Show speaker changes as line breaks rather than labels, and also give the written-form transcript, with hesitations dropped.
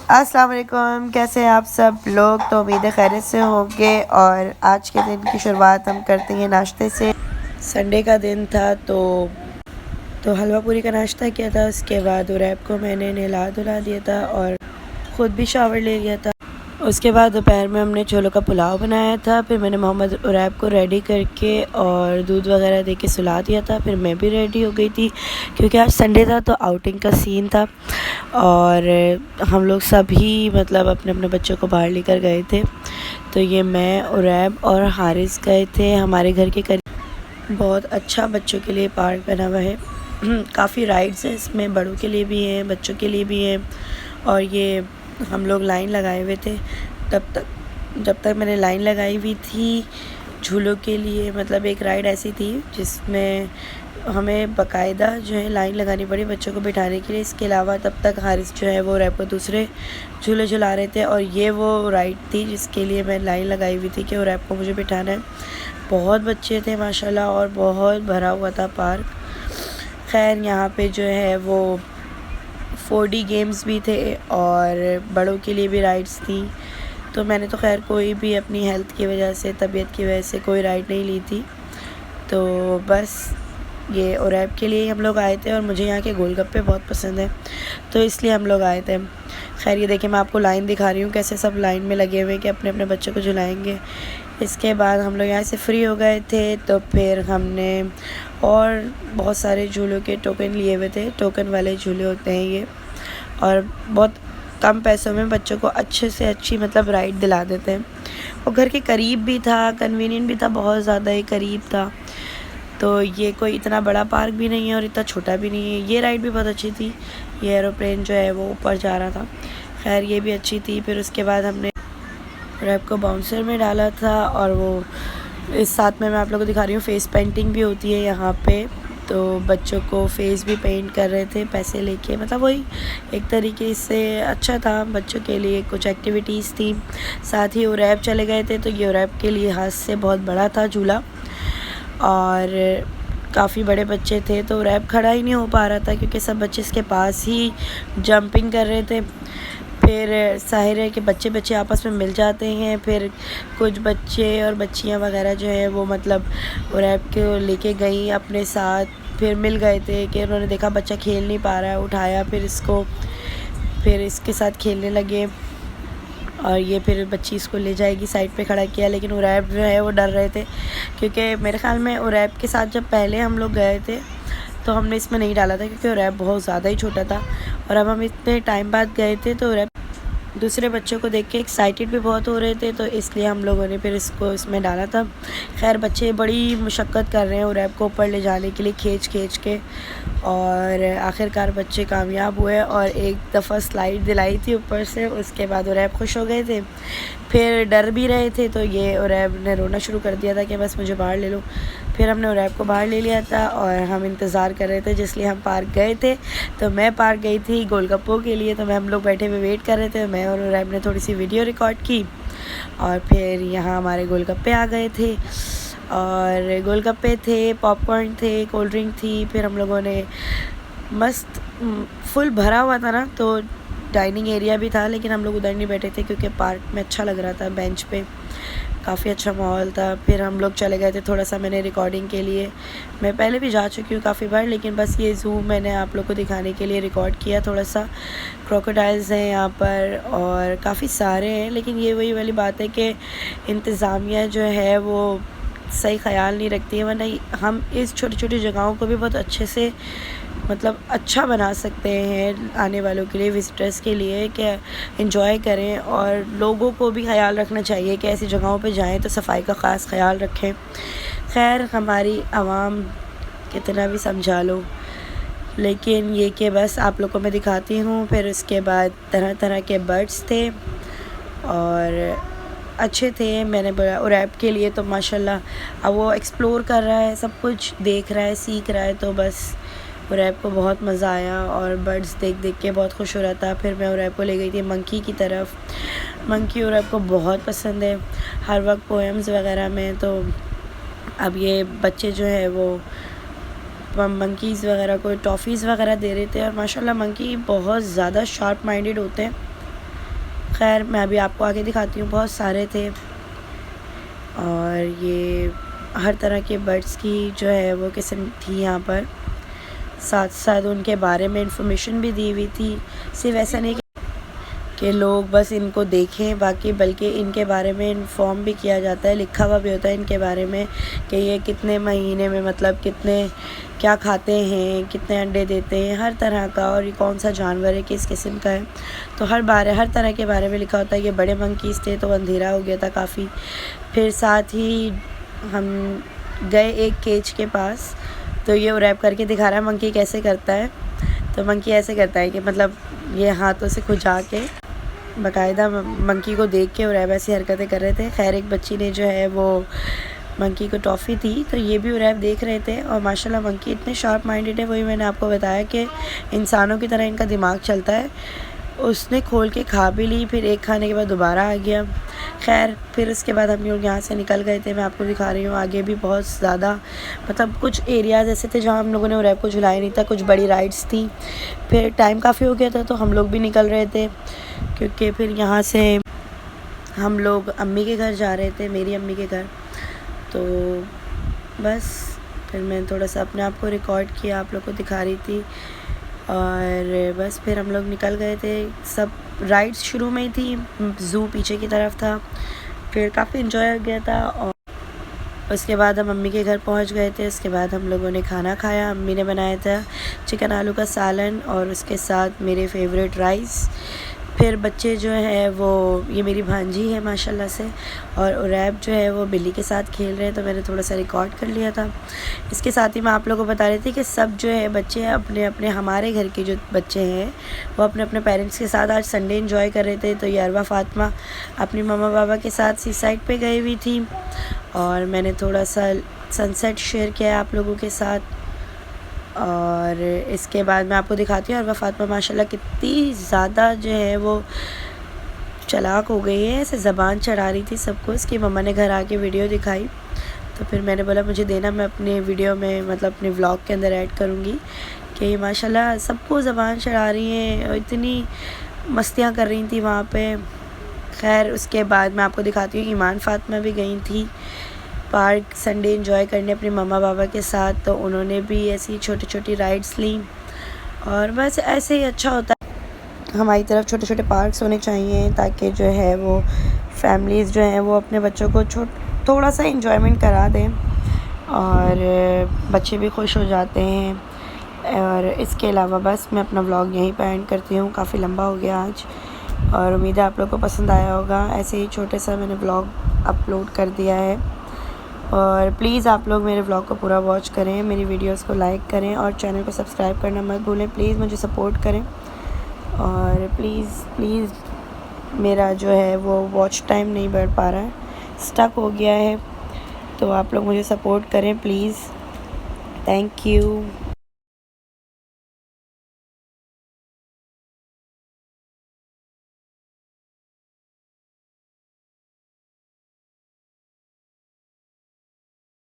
अस्सलाम वालेकुम, कैसे हैं आप सब लोग। तो उम्मीद है खैरियत से होंगे। और आज के दिन की शुरुआत हम करते हैं नाश्ते से। संडे का दिन था तो हलवा पूरी का नाश्ता किया था। उसके बाद उरैब को मैंने नहला धुला दिया था और ख़ुद भी शावर ले लिया था। उसके बाद दोपहर में हमने छोलों का पुलाव बनाया था। फिर मैंने मोहम्मद उरैब को रेडी करके और दूध वगैरह दे के सुला दिया था। फिर मैं भी रेडी हो गई थी क्योंकि आज संडे था तो आउटिंग का सीन था और हम लोग सभी मतलब अपने अपने बच्चों को बाहर लेकर गए थे। तो ये मैं उरैब और हारिस गए थे हमारे घर के करीब। बहुत अच्छा बच्चों के लिए पार्क बना हुआ है। काफ़ी राइड्स हैं इसमें, बड़ों के लिए भी हैं, बच्चों के लिए भी हैं। और ये हम लोग लाइन लगाए हुए थे जब तक मैंने लाइन लगाई हुई थी झूलों के लिए। मतलब एक राइड ऐसी थी जिसमें हमें बाकायदा जो है लाइन लगानी पड़ी बच्चों को बिठाने के लिए। इसके अलावा तब तक हारिस जो है वो रैप को दूसरे झूले झुला रहे थे और ये वो राइड थी जिसके लिए मैं लाइन लगाई हुई थी कि वो रैप को मुझे बिठाना है। बहुत बच्चे थे माशाल्लाह और बहुत भरा हुआ था पार्क। खैर यहाँ पे जो है वो 4D गेम्स भी थे और बड़ों के लिए भी राइड्स थी। तो मैंने तो खैर कोई भी अपनी हेल्थ की वजह से, तबीयत की वजह से कोई राइड नहीं ली थी। तो बस ये उरैब के लिए हम लोग आए थे और मुझे यहाँ के गोलगप्पे बहुत पसंद है तो इसलिए हम लोग आए थे। खैर ये देखिए मैं आपको लाइन दिखा रही हूँ कैसे सब लाइन में लगे हुए कि अपने अपने बच्चों को झुलाएंगे। इसके बाद हम लोग यहाँ से फ्री हो गए थे तो फिर हमने और बहुत सारे झूलों के टोकन लिए हुए थे। टोकन वाले झूले होते हैं ये और बहुत कम पैसों में बच्चों को अच्छे से अच्छी मतलब राइड दिला देते हैं। और घर के करीब भी था, कन्वीनियंट भी था, बहुत ज़्यादा ही करीब था। तो ये कोई इतना बड़ा पार्क भी नहीं है और इतना छोटा भी नहीं है। ये राइड भी बहुत अच्छी थी, ये एरोप्लेन जो है वो ऊपर जा रहा था। खैर ये भी अच्छी थी। फिर उसके बाद हमने रैप को बाउंसर में डाला था और वो इस साथ में मैं आप लोगों को दिखा रही हूँ फेस पेंटिंग भी होती है यहाँ पे। तो बच्चों को फेस भी पेंट कर रहे थे पैसे लेके। मतलब वही एक तरीके से अच्छा था बच्चों के लिए, कुछ एक्टिविटीज़ थी। साथ ही उरैब चले गए थे तो ये उरैब के लिए हाथ से बहुत बड़ा था झूला और काफ़ी बड़े बच्चे थे तो उरैब खड़ा ही नहीं हो पा रहा था क्योंकि सब बच्चे इसके पास ही जंपिंग कर रहे थे। फिर ज़ाहिर है कि बच्चे बच्चे आपस में मिल जाते हैं। फिर कुछ बच्चे और बच्चियां वगैरह जो है वो मतलब उरैब को लेके गई अपने साथ। फिर मिल गए थे कि उन्होंने देखा बच्चा खेल नहीं पा रहा है, उठाया फिर इसके साथ खेलने लगे और ये फिर बच्ची इसको ले जाएगी, साइड पे खड़ा किया। लेकिन उरैब जो है वो डर रहे थे क्योंकि मेरे ख़्याल में उरैब के साथ जब पहले हम लोग गए थे तो हमने इसमें नहीं डाला था क्योंकि उरैब बहुत ज़्यादा ही छोटा था। और अब हम इतने टाइम बाद गए थे तो उरैब दूसरे बच्चों को देख के एक्साइटेड भी बहुत हो रहे थे तो इसलिए हम लोगों ने फिर इसको इसमें डाला था। खैर बच्चे बड़ी मुशक्क़त कर रहे हैं उरैब को ऊपर ले जाने के लिए, खींच के और आखिरकार बच्चे कामयाब हुए और एक दफ़ा स्लाइड दिलाई थी ऊपर से। उसके बाद उरैब खुश हो गए थे। फिर डर भी रहे थे तो ये उरैब ने रोना शुरू कर दिया था कि बस मुझे बाहर ले लो। फिर हमने उरैब को बाहर ले लिया था और हम इंतज़ार कर रहे थे जिसलिए हम पार्क गए थे। तो मैं पार्क गई थी गोलगप्पों के लिए तो हम लोग बैठे हुए वेट कर रहे थे। मैं और उरैब ने थोड़ी सी वीडियो रिकॉर्ड की और फिर यहाँ हमारे गोलगप्पे आ गए थे और गोलगप्पे थे, पॉपकॉर्न थे, कोल्ड ड्रिंक थी। फिर हम लोगों ने मस्त फुल भरा हुआ था ना तो डाइनिंग एरिया भी था लेकिन हम लोग उधर नहीं बैठे थे क्योंकि पार्क में अच्छा लग रहा था, बेंच पे काफ़ी अच्छा माहौल था। फिर हम लोग चले गए थे थोड़ा सा मैंने रिकॉर्डिंग के लिए। मैं पहले भी जा चुकी हूँ काफ़ी बार लेकिन बस ये ज़ू मैंने आप लोग को दिखाने के लिए रिकॉर्ड किया थोड़ा सा। क्रोकोडाइल्स हैं यहाँ पर और काफ़ी सारे हैं लेकिन ये वही वाली बात है कि इंतज़ामिया जो है वो सही ख़याल नहीं रखती है। वरना हम इस छोटी छोटी जगहों को भी बहुत अच्छे से मतलब अच्छा बना सकते हैं आने वालों के लिए, विज़िटर्स के लिए कि एंजॉय करें। और लोगों को भी ख्याल रखना चाहिए कि ऐसी जगहों पे जाएं तो सफाई का ख़ास ख्याल रखें। खैर हमारी आवाम कितना भी समझा लो लेकिन ये कि बस आप लोगों को मैं दिखाती हूँ। फिर उसके बाद तरह तरह के बर्ड्स थे और अच्छे थे। मैंने बोला उरैब के लिए तो माशाल्लाह अब वो एक्सप्लोर कर रहा है, सब कुछ देख रहा है, सीख रहा है। तो बस उरैब को बहुत मज़ा आया और बर्ड्स देख देख के बहुत खुश हो रहा था। फिर मैं उरैब को ले गई थी मंकी की तरफ। मंकी उरैब को बहुत पसंद है हर वक्त पोएम्स वगैरह में। तो अब ये बच्चे जो है वो मंकीज़ वगैरह को टॉफ़ीज़ वगैरह दे रहे थे और माशाल्लाह मंकी बहुत ज़्यादा शार्प माइंडेड होते हैं खैर मैं अभी आपको आगे दिखाती हूँ। बहुत सारे थे और ये हर तरह के बर्ड्स की जो है वो किस्म थी यहाँ पर। साथ साथ उनके बारे में इंफॉर्मेशन भी दी हुई थी। सिर्फ ऐसा नहीं कि लोग बस इनको देखें बाकी, बल्कि इनके बारे में इन्फॉर्म भी किया जाता है, लिखा हुआ भी होता है इनके बारे में कि ये कितने महीने में मतलब कितने क्या खाते हैं, कितने अंडे देते हैं, हर तरह का, और ये कौन सा जानवर है, किस किस्म का है। तो हर तरह के बारे में लिखा होता है। ये बड़े मंकीज़ थे तो अंधेरा हो गया था काफ़ी। फिर साथ ही हम गए एक केज के पास, तो ये उरैप करके दिखा रहा है मंकी कैसे करता है। तो मंकी ऐसे करता है कि मतलब ये हाथों से खुजा के बाकायदा मंकी को देख के उरैब ऐसी हरकतें कर रहे थे। खैर एक बच्ची ने जो है वो मंकी को टॉफ़ी दी, तो ये भी उरैब देख रहे थे। और माशाल्लाह मंकी इतने शार्प माइंडेड है, वही मैंने आपको बताया कि इंसानों की तरह इनका दिमाग चलता है। उसने खोल के खा भी ली, फिर एक खाने के बाद दोबारा आ गया। खैर फिर उसके बाद हम लोग यहाँ से निकल गए थे। मैं आपको दिखा रही हूँ आगे भी बहुत ज़्यादा मतलब कुछ एरियाज़ ऐसे थे जहाँ हम लोगों ने उरैब को झुलाया नहीं था। कुछ बड़ी राइड्स थी। फिर टाइम काफ़ी हो गया था तो हम लोग भी निकल रहे थे, क्योंकि फिर यहाँ से हम लोग अम्मी के घर जा रहे थे, मेरी अम्मी के घर। तो बस फिर मैं थोड़ा सा अपने आप को रिकॉर्ड किया, आप लोग को दिखा रही थी। और बस फिर हम लोग निकल गए थे। सब राइड्स शुरू में ही थी, ज़ू पीछे की तरफ था। फिर काफ़ी इन्जॉय हो गया था। और उसके बाद हम अम्मी के घर पहुंच गए थे। उसके बाद हम लोगों ने खाना खाया। अम्मी ने बनाया था चिकन आलू का सालन और उसके साथ मेरे फेवरेट राइस। फिर बच्चे जो है वो, ये मेरी भांजी है माशाल्लाह से, और उरैब जो है वो बिल्ली के साथ खेल रहे हैं, तो मैंने थोड़ा सा रिकॉर्ड कर लिया था। इसके साथ ही मैं आप लोगों को बता रही थी कि सब जो है बच्चे हैं अपने अपने, हमारे घर के जो बच्चे हैं वो अपने अपने पेरेंट्स के साथ आज संडे एंजॉय कर रहे थे। तो ये अरवा फ़ातिमा अपनी मम्मा पापा के साथ सी साइड पे गई हुई थी और मैंने थोड़ा सा सनसेट शेयर किया आप लोगों के साथ। और इसके बाद मैं आपको दिखाती हूँ अरवा फ़ातिमा माशाल्लाह कितनी ज़्यादा जो है वो चालाक हो गई है। ऐसे ज़बान चढ़ा रही थी सबको। इसकी मम्मा ने घर आके वीडियो दिखाई, तो फिर मैंने बोला मुझे देना, मैं अपने वीडियो में मतलब अपने व्लॉग के अंदर ऐड करूँगी कि माशाल्लाह सबको ज़बान चढ़ा रही हैं और इतनी मस्तियाँ कर रही थी वहाँ पे। खैर उसके बाद मैं आपको दिखाती हूँ ईमान फ़ातिमा भी गई थी पार्क संडे एंजॉय करने अपने मम्मा पापा के साथ। तो उन्होंने भी ऐसी छोटी छोटी राइड्स ली और बस ऐसे ही अच्छा होता है। हमारी तरफ छोटे छोटे पार्क्स होने चाहिए ताकि जो है वो फैमिलीज़ जो हैं वो अपने बच्चों को थोड़ा सा इंजॉयमेंट करा दें और बच्चे भी खुश हो जाते हैं। और इसके अलावा बस मैं अपना व्लॉग यहीं पर एंड करती हूँ। काफ़ी लंबा हो गया आज और उम्मीद है आप लोग को पसंद आया होगा। ऐसे ही छोटे सा मैंने व्लॉग अपलोड कर दिया है और प्लीज़ आप लोग मेरे व्लॉग को पूरा वॉच करें, मेरी वीडियोस को लाइक करें और चैनल को सब्सक्राइब करना मत भूलें। प्लीज़ मुझे सपोर्ट करें और प्लीज़ मेरा जो है वो वॉच टाइम नहीं बढ़ पा रहा है, स्टक हो गया है, तो आप लोग मुझे सपोर्ट करें प्लीज़। Thank you.